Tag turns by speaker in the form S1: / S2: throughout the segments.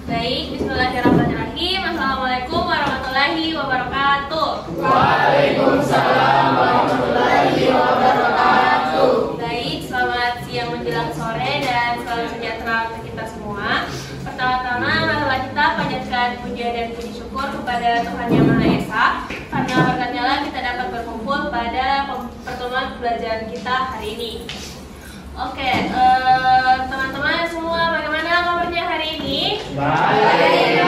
S1: Baik, bismillahirrahmanirrahim. Assalamualaikum warahmatullahi wabarakatuh.
S2: Waalaikumsalam warahmatullahi wabarakatuh.
S1: Baik, selamat siang menjelang sore dan salam sejahtera untuk kita semua. Pertama-tama, marilah kita panjatkan puja dan puji syukur kepada Tuhan Yang Maha Esa, karena berkatnya lah kita dapat berkumpul pada pertemuan pembelajaran kita hari ini. Oke, teman-teman semua, bagaimana kabarnya hari ini?
S2: Baik.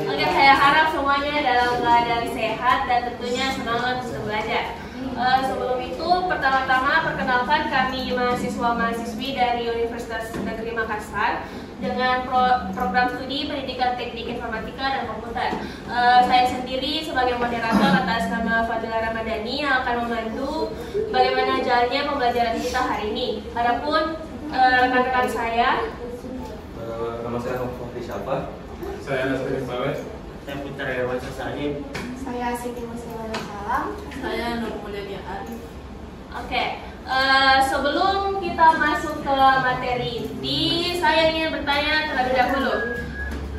S1: Oke, saya harap semuanya dalam keadaan sehat dan tentunya semangat untuk belajar. Sebelum itu, pertama-tama perkenalkan kami mahasiswa-mahasiswi dari Universitas Negeri Makassar dengan program studi Pendidikan Teknik Informatika dan Komputer. Saya sendiri sebagai moderator atas nama Fadila Ramadhani yang akan membantu bagaimana jalannya pembelajaran kita hari ini. Adapun rekan-rekan saya,
S3: nama saya Novi siapa?
S4: Saya Nasrin Saleh.
S5: Saya Putra Hewan Sasalim.
S6: Saya Siti Muslimah Salam.
S7: Saya Nur Mulyadi Arif.
S1: Oke, sebelum kita masuk ke materi inti, saya ingin bertanya terlebih dahulu.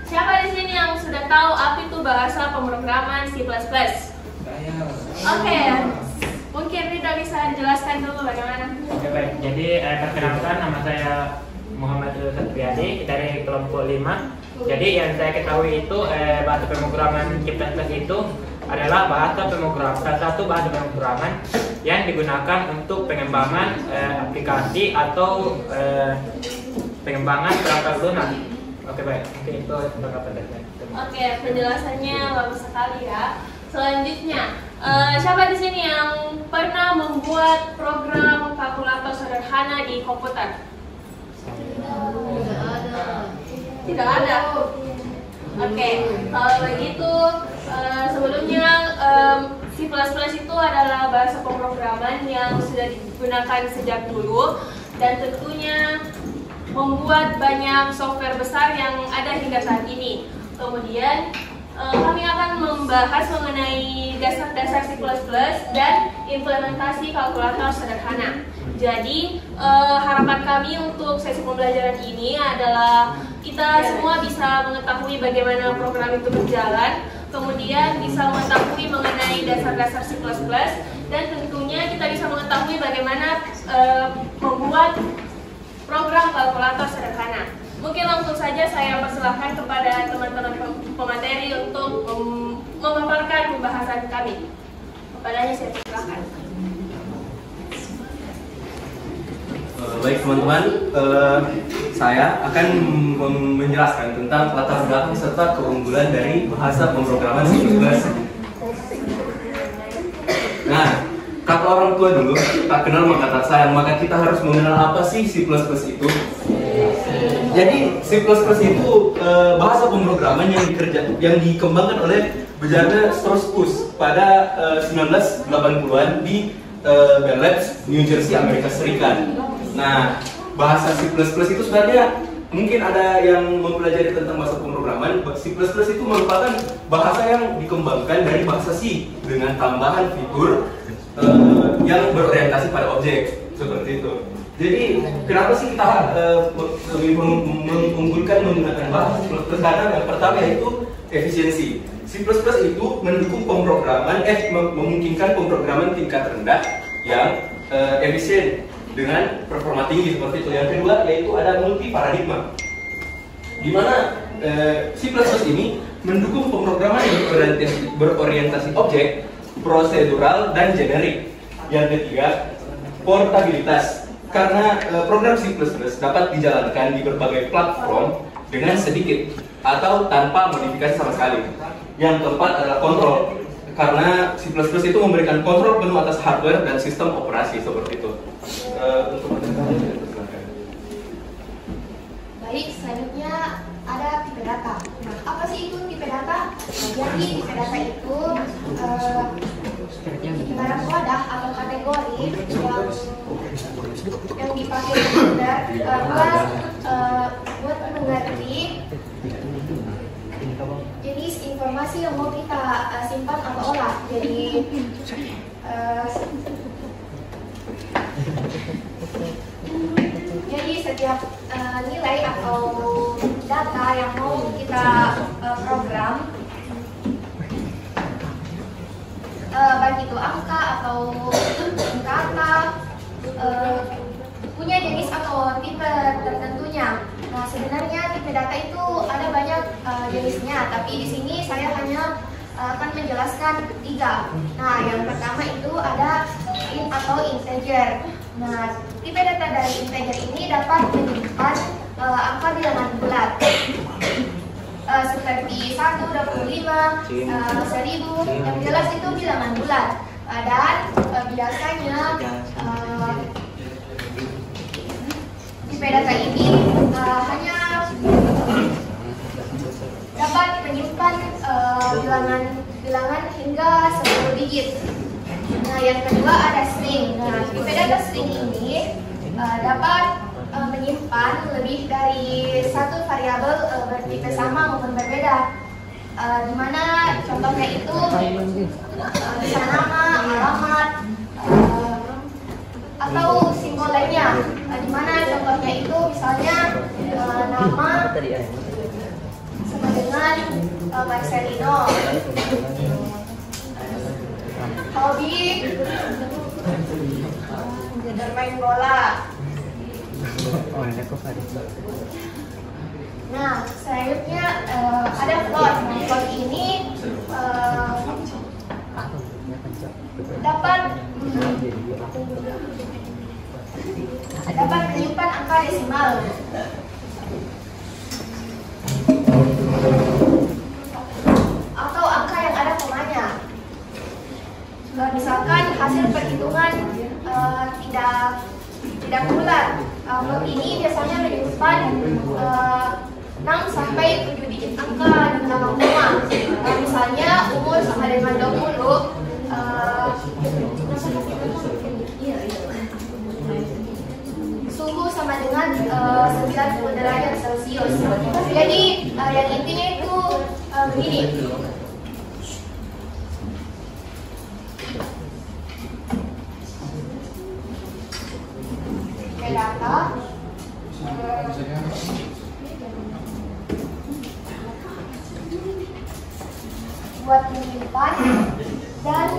S1: Siapa di sini yang sudah tahu apa itu bahasa pemrograman C++? Oke, mungkin Rita bisa dijelaskan dulu bagaimana?
S5: Oke, baik. Jadi perkenalkan, nama saya Muhammad Satriadi dari kelompok 5. Jadi yang saya ketahui itu bahasa pemrograman C++ itu adalah salah satu bahasa pemrograman yang digunakan untuk pengembangan aplikasi atau pengembangan perangkat lunak. Oke, baik. Mungkin itu pendapat dari saya.
S1: Oke, penjelasannya bagus sekali ya. Selanjutnya, siapa di sini yang pernah membuat program kalkulator sederhana di komputer? Tidak ada. Oke, kalau begitu sebelumnya C++ itu adalah bahasa pemrograman yang sudah digunakan sejak dulu dan tentunya membuat banyak software besar yang ada hingga saat ini. Kemudian kami akan membahas mengenai dasar-dasar C++ dan implementasi kalkulator sederhana. Jadi harapan kami untuk sesi pembelajaran ini adalah kita semua bisa mengetahui bagaimana program itu berjalan, kemudian bisa mengetahui mengenai dasar-dasar C++, dan tentunya kita bisa mengetahui bagaimana membuat program kalkulator sederhana. Mungkin langsung saja saya persilahkan kepada teman-teman pemateri untuk memaparkan pembahasan kami. Kepadanya saya persilahkan.
S3: Baik teman-teman, saya akan menjelaskan tentang latar belakang serta keunggulan dari bahasa pemrograman C++. Nah, kata orang tua dulu, tak kenal maka tak sayang, maka kita harus mengenal apa sih C++ itu. Jadi C++ itu bahasa pemrograman yang dikembangkan oleh Bjarne Strouspus pada 1980-an di Bell Labs, New Jersey, Amerika Serikat. Nah, bahasa C++ itu sebenarnya mungkin ada yang mempelajari tentang bahasa pemrograman. C++ itu merupakan bahasa yang dikembangkan dari bahasa C dengan tambahan fitur yang berorientasi pada objek seperti itu. Jadi kenapa sih kita lebih mengunggulkan menggunakan bahasa C++? Karena yang pertama yaitu efisiensi. C++ itu mendukung pemrograman, memungkinkan pemrograman tingkat rendah yang efisien dengan performa tinggi seperti itu. Yang kedua yaitu ada multi paradigma, di mana C++ ini mendukung pemrograman yang berorientasi objek, prosedural, dan generik. Yang ketiga, portabilitas, karena program C++ dapat dijalankan di berbagai platform dengan sedikit atau tanpa modifikasi sama sekali. Yang keempat adalah kontrol, karena C++ itu memberikan kontrol penuh atas hardware dan sistem operasi seperti itu.
S6: Baik, selanjutnya ada tipe data. Nah, apa sih itu tipe data? Jadi tipe data itu ibarat wadah atau kategori yang dipakai komputer buat mengerti jenis informasi yang mau kita simpan atau olah. Jadi setiap nilai atau data yang mau kita program baik itu angka atau kata punya jenis atau tipe tertentunya. Nah, sebenarnya tipe data itu ada banyak jenisnya, tapi di sini saya hanya akan menjelaskan 3. Nah, yang pertama itu ada int atau integer. Nah, tipe data dari integer ini dapat menyimpan angka bilangan bulat seperti 1, 25, 1000, yang jelas itu bilangan bulat. Dan biasanya tipe data ini hanya dapat menyimpan bilangan hingga 10 digit. Nah, yang kedua ada string. Nah, tipe data string ini dapat menyimpan lebih dari 1 variabel bertipe sama maupun berbeda. Di mana contohnya itu bisa nama, alamat, atau simbol lainnya. Di mana contohnya itu misalnya nama sama dengan Marcelino, hobi bermain bola. Nah, selanjutnya ada float. Float ini dapat menyimpan angka desimal. Atau angka yang ada komanya. Misalkan hasil perhitungan tidak bulat. Float ini biasanya menyimpan 6 sampai 7 digit angka di belakang koma. Misalnya umur sama dengan 20, suhu sama dengan 90 derajat Celcius. Jadi yang intinya itu begini. Data buat menyimpan dan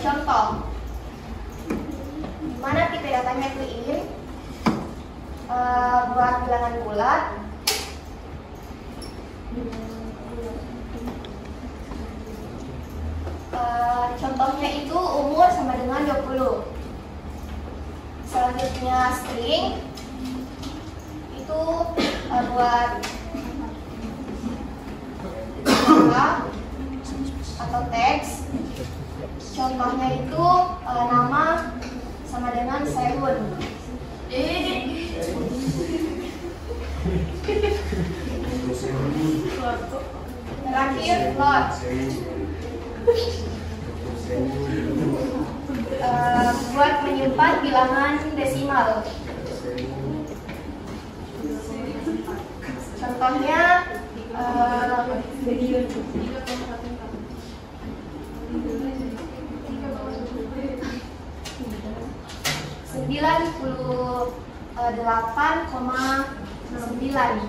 S6: contoh di mana tipe datanya itu ini buat bilangan bulat. Contohnya itu umur sama dengan 20. Selanjutnya string itu buat angka atau teks. Contohnya itu nama sama dengan Sehun. Terakhir float. Buat menyimpan bilangan desimal. Contohnya 98,9.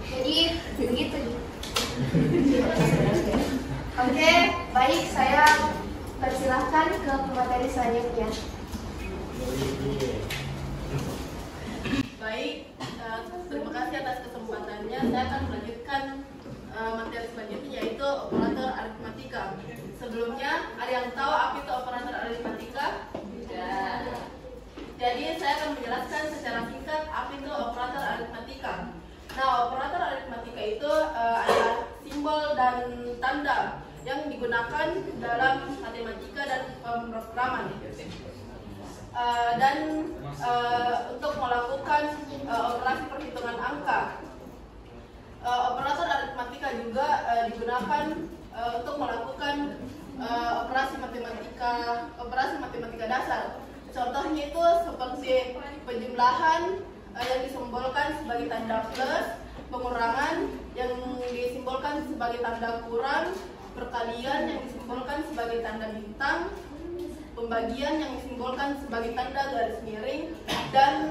S6: Jadi begitu. Oke, baik, saya persilahkan ke materi selanjutnya.
S7: Baik, terima kasih atas kesempatannya. Saya akan melanjutkan materi selanjutnya, yaitu operator aritmatika. Sebelumnya, ada yang tahu apa itu operator aritmatika? Tidak. Jadi saya akan menjelaskan secara singkat apa itu operator aritmatika. Nah, operator aritmatika itu adalah simbol dan tanda yang digunakan dalam matematika dan pemrograman. Dan untuk melakukan operasi perhitungan angka. Operator aritmatika juga digunakan untuk melakukan operasi matematika dasar. Contohnya itu seperti penjumlahan yang disimbolkan sebagai tanda plus, pengurangan yang disimbolkan sebagai tanda kurang, perkalian yang disimbolkan sebagai tanda bintang, pembagian yang disimbolkan sebagai tanda garis miring, dan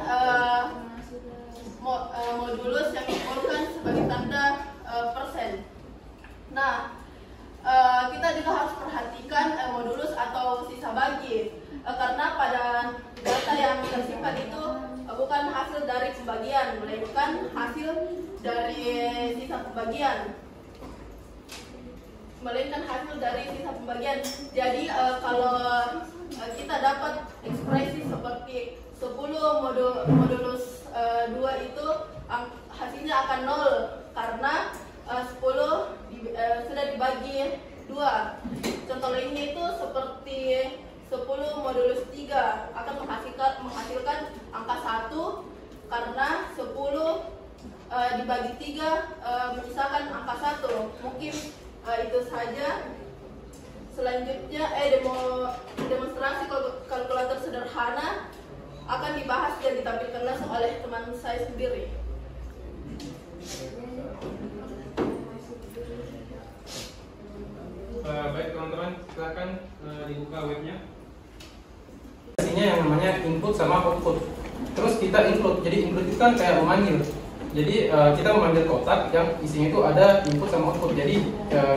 S7: modulus yang disimbolkan sebagai tanda dari sisa pembagian, melainkan hasil dari sisa pembagian. Jadi kalau kita dapat ekspresi seperti 10 modulus 2 itu hasilnya akan 0 karena 10 sudah dibagi 2. Contoh lainnya itu seperti 10 modulus 3 akan menghasilkan angka 1 karena 10 dibagi 3 menyisakan angka 1. Mungkin itu saja. Selanjutnya demonstrasi kalkulator sederhana akan dibahas dan ditampilkan langsung oleh teman saya sendiri.
S4: Baik teman-teman, silakan dibuka webnya.
S8: Isinya yang namanya input sama output. Terus kita include. Jadi include itu kan kayak memanggil. Jadi kita memanggil kotak yang isinya itu ada input sama output. Jadi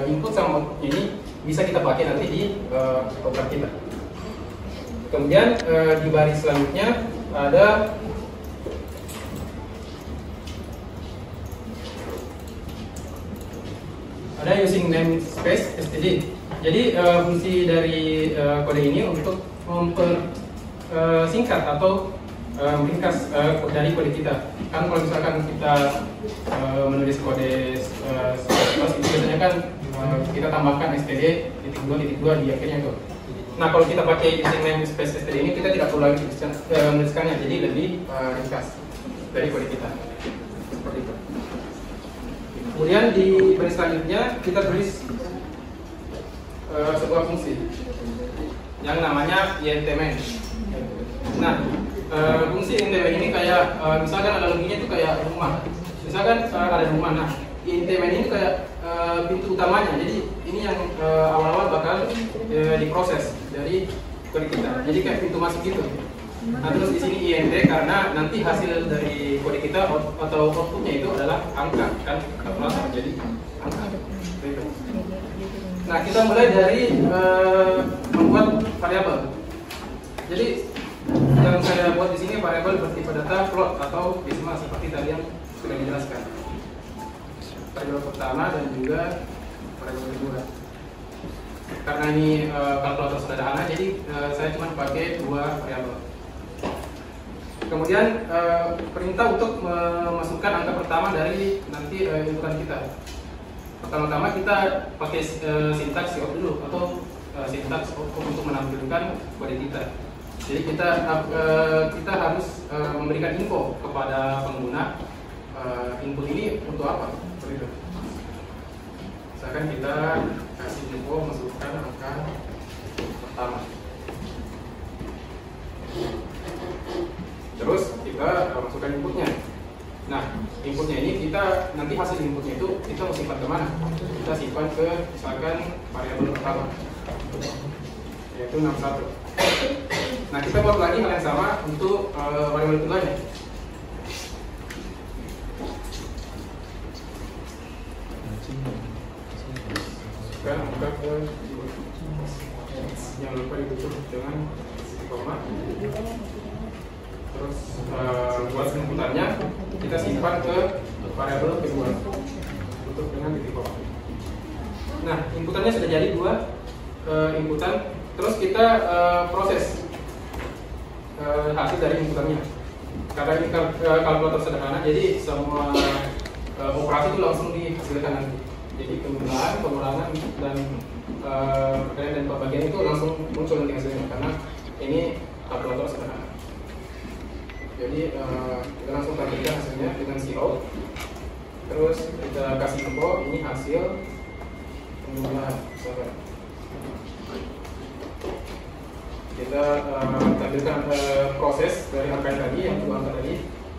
S8: input sama output ini bisa kita pakai nanti di kotak kita. Kemudian di baris selanjutnya ada using namespace std. Jadi fungsi dari kode ini untuk mempersingkat atau meringkas dari kode kita. Kan kalau misalkan kita menulis kode C++ itu biasanya kan kita tambahkan std .2 di akhirnya tuh. Nah kalau kita pakai using namespace std ini kita tidak perlu lagi menuliskannya, jadi lebih ringkas dari kode kita. Seperti itu. Kemudian di baris selanjutnya kita tulis sebuah fungsi yang namanya int-main. Nah, fungsi int-main ini kayak misalkan analoginya itu kayak rumah. Misalkan ada rumah. Nah, int-main ini kayak pintu utamanya. Jadi ini yang awal-awal bakal diproses dari kode kita. Jadi kayak pintu masuk gitu. Nah, terus di sini int karena nanti hasil dari kode kita atau outputnya itu adalah angka, kan kalkulator jadi angka. Gitu. Nah, kita mulai dari membuat variabel. Jadi yang saya buat di sini variabel bertipe data float atau decimal seperti tadi yang sudah dijelaskan. Variabel pertama dan juga variabel kedua. Karena ini kalkulator sederhana, jadi saya cuma pakai 2 variabel. Kemudian perintah untuk memasukkan angka pertama dari nanti inputan kita. Pertama-tama kita pakai sintaks cout dulu atau sintaks untuk menampilkan kode kita. Jadi kita harus memberikan info kepada pengguna input ini untuk apa? Seperti itu. Misalkan kita kasih info masukkan angka pertama. Terus kita masukkan inputnya. Nah, inputnya ini kita nanti hasil inputnya itu kita mau simpan kemana? Kita simpan ke misalkan variabel pertama, yaitu 61. Nah, kita buat lagi hal yang sama untuk variabel keduanya. Sekarang angka ke jangan lupa ditutup dengan koma. Terus buat inputannya kita simpan ke variabel kedua, tutup dengan titik koma. Nah, inputannya sudah jadi 2 inputan. Terus kita proses hasil dari inputannya. Karena ini kalkulator sederhana, jadi semua operasi itu langsung dihasilkan nanti. Jadi pengulangan, pengurangan dan perkalian dan pembagian itu langsung muncul nanti hasilnya karena ini kalkulator sederhana. Jadi kita langsung tampilkan hasilnya dengan cout. Terus kita kasih info ini hasil pengulangan. Kita tampilkan proses dari angka tadi yang 2 angka tadi,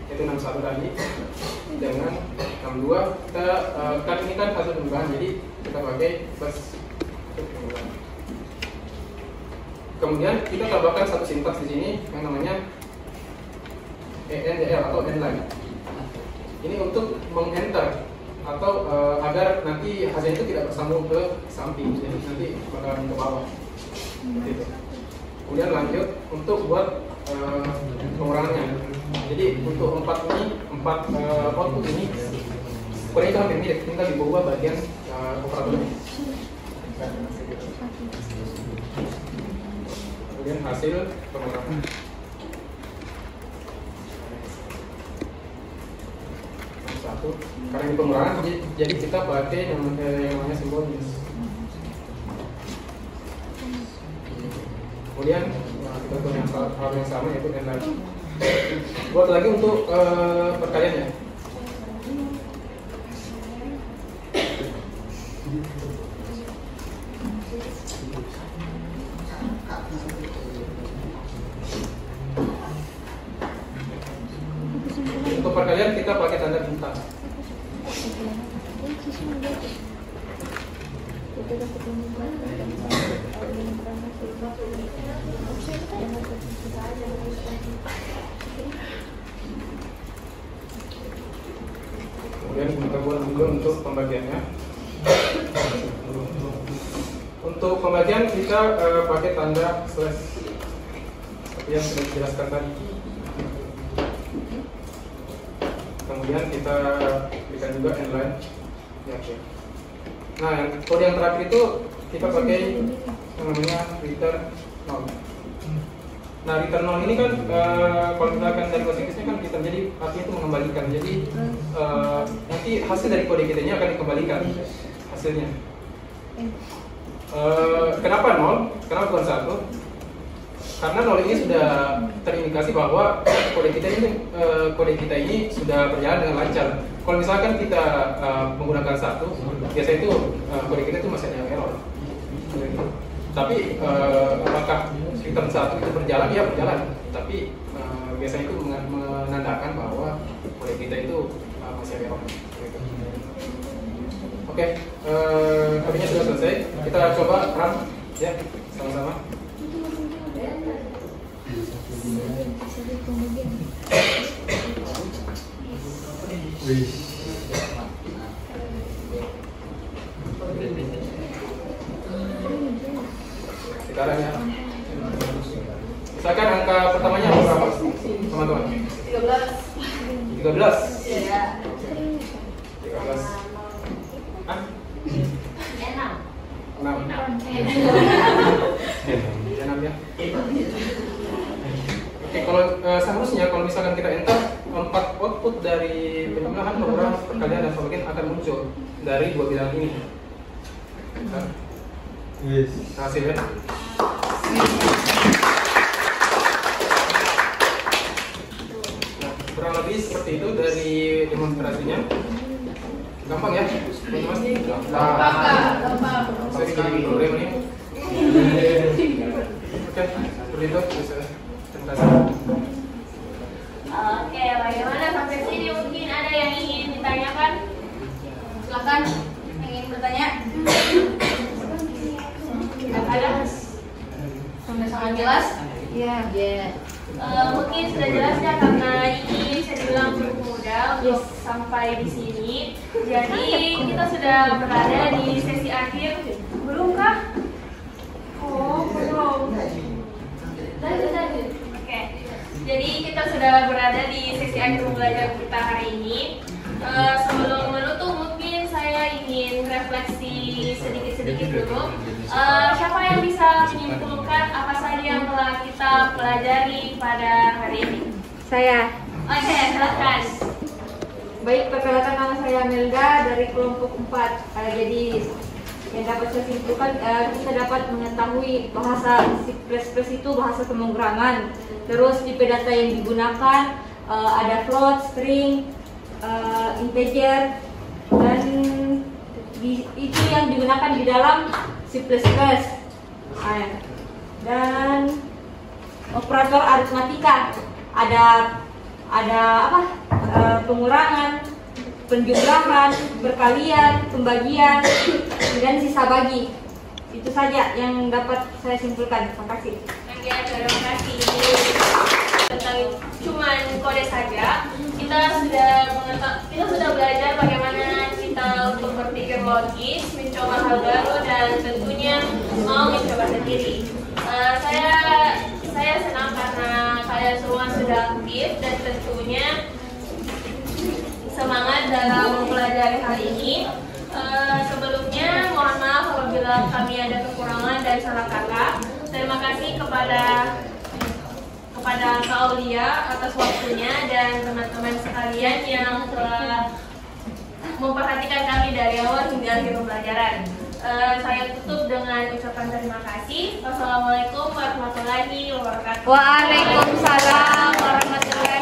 S8: yaitu 61 tadi dengan 62. Kita kan ini kan hasil pengulangan, jadi kita pakai plus pengulangan. Kemudian kita tambahkan satu sintaks di sini yang namanya endl atau endline. Ini untuk meng-enter atau agar nanti hasilnya itu tidak bersambung ke samping, jadi nanti bakalan ke bawah. Gitu. Kemudian lanjut untuk buat pengurangannya. Jadi untuk 4 output ini kode itu hampir mirip, tinggal diubah bagian operatornya. Kemudian hasil pemrograman. Satu, karena ini pemrograman, jadi kita pakai yang namanya simbol minus. Kemudian kita punya hal yang sama yaitu n lagi. Buat lagi untuk perkaliannya. Untuk perkalian kita pakai tanda bintang. Kemudian kita buat dulu untuk pembagiannya. Untuk pembagian kita pakai tanda slash seperti yang sudah dijelaskan tadi. Kemudian kita berikan juga inline. Ya, oke. Nah, kode yang terakhir itu kita pakai yang namanya return 0. Nah, return 0 ini kan kalau misalkan dari bahasa Inggrisnya kan return, jadi artinya itu mengembalikan. Jadi nanti hasil dari kode kita ini akan dikembalikan hasilnya. Kenapa 0? Kenapa bukan 1? Karena 0 ini sudah terindikasi bahwa kode kita ini sudah berjalan dengan lancar. Kalau misalkan kita menggunakan 1, biasanya itu kode kita itu masih ada error. Tapi apakah return 1 itu berjalan? Ya berjalan. Tapi biasanya itu menandakan bahwa kode kita itu masih ada error. Oke, kodenya sudah selesai. Kita coba run ya sama-sama. Sekarang ya. Misalkan angka pertamanya berapa, teman-teman? 13. 13.
S1: Iya.
S8: 13. Hah? 6. 6 ya. Oke, kalau seharusnya kalau misalkan kita enter 4 output dari penjumlahan, pemrograman, perkalian dan pembagian akan muncul dari dua bilangan ini. Hasilnya. Nah, kurang lebih seperti itu dari demonstrasinya. Gampang ya, teman-teman?
S7: Gampang.
S8: Saya bikin program ini. Oke, seperti itu bisa.
S1: Oke, bagaimana sampai sini? Mungkin ada yang ingin ditanyakan?
S6: Silakan yang ingin bertanya.
S1: Tidak ada?
S6: Sudah sangat jelas?
S1: Iya. Mungkin sudah jelas ya, karena ini bisa dibilang cukup mudah untuk sampai di sini. Jadi kita sudah berada di sesi akhir. Belum kah? Oh, belum. Lanjut. Oke. Jadi kita sudah berada di sesi akhir pembelajaran kita hari ini. Sebelum menutup mungkin saya ingin refleksi sedikit dulu. Siapa yang bisa menyimpulkan apa saja yang telah kita pelajari pada hari ini?
S9: Saya.
S1: Oke, silakan.
S9: Baik, perkenalkan nama saya Melda dari kelompok 4. Jadi yang dapat saya simpulkan, kita dapat mengetahui bahasa C++ itu bahasa pemrograman. Terus tipe data yang digunakan ada float, string, integer, dan itu yang digunakan di dalam C++. Dan operator aritmatika ada apa? Pengurangan, penjumlahan, perkalian, pembagian, dan sisa bagi. Itu saja yang dapat saya simpulkan. Terima kasih.
S1: Oke, terima kasih. Tentang cuman kode saja, kita sudah belajar bagaimana kita untuk berpikir logis, mencoba hal baru, dan tentunya mau mencoba sendiri. Saya senang karena kalian semua sudah aktif dan tentunya semangat dalam mempelajari kali ini. Sebelumnya mohon maaf apabila kami ada kekurangan dan salah kata. Terima kasih kepada Kak Aulia atas waktunya dan teman-teman sekalian yang telah memperhatikan kami dari awal hingga akhir pembelajaran. Saya tutup dengan ucapan terima kasih. Wassalamualaikum warahmatullahi wabarakatuh.
S9: Waalaikumsalam warahmatullahi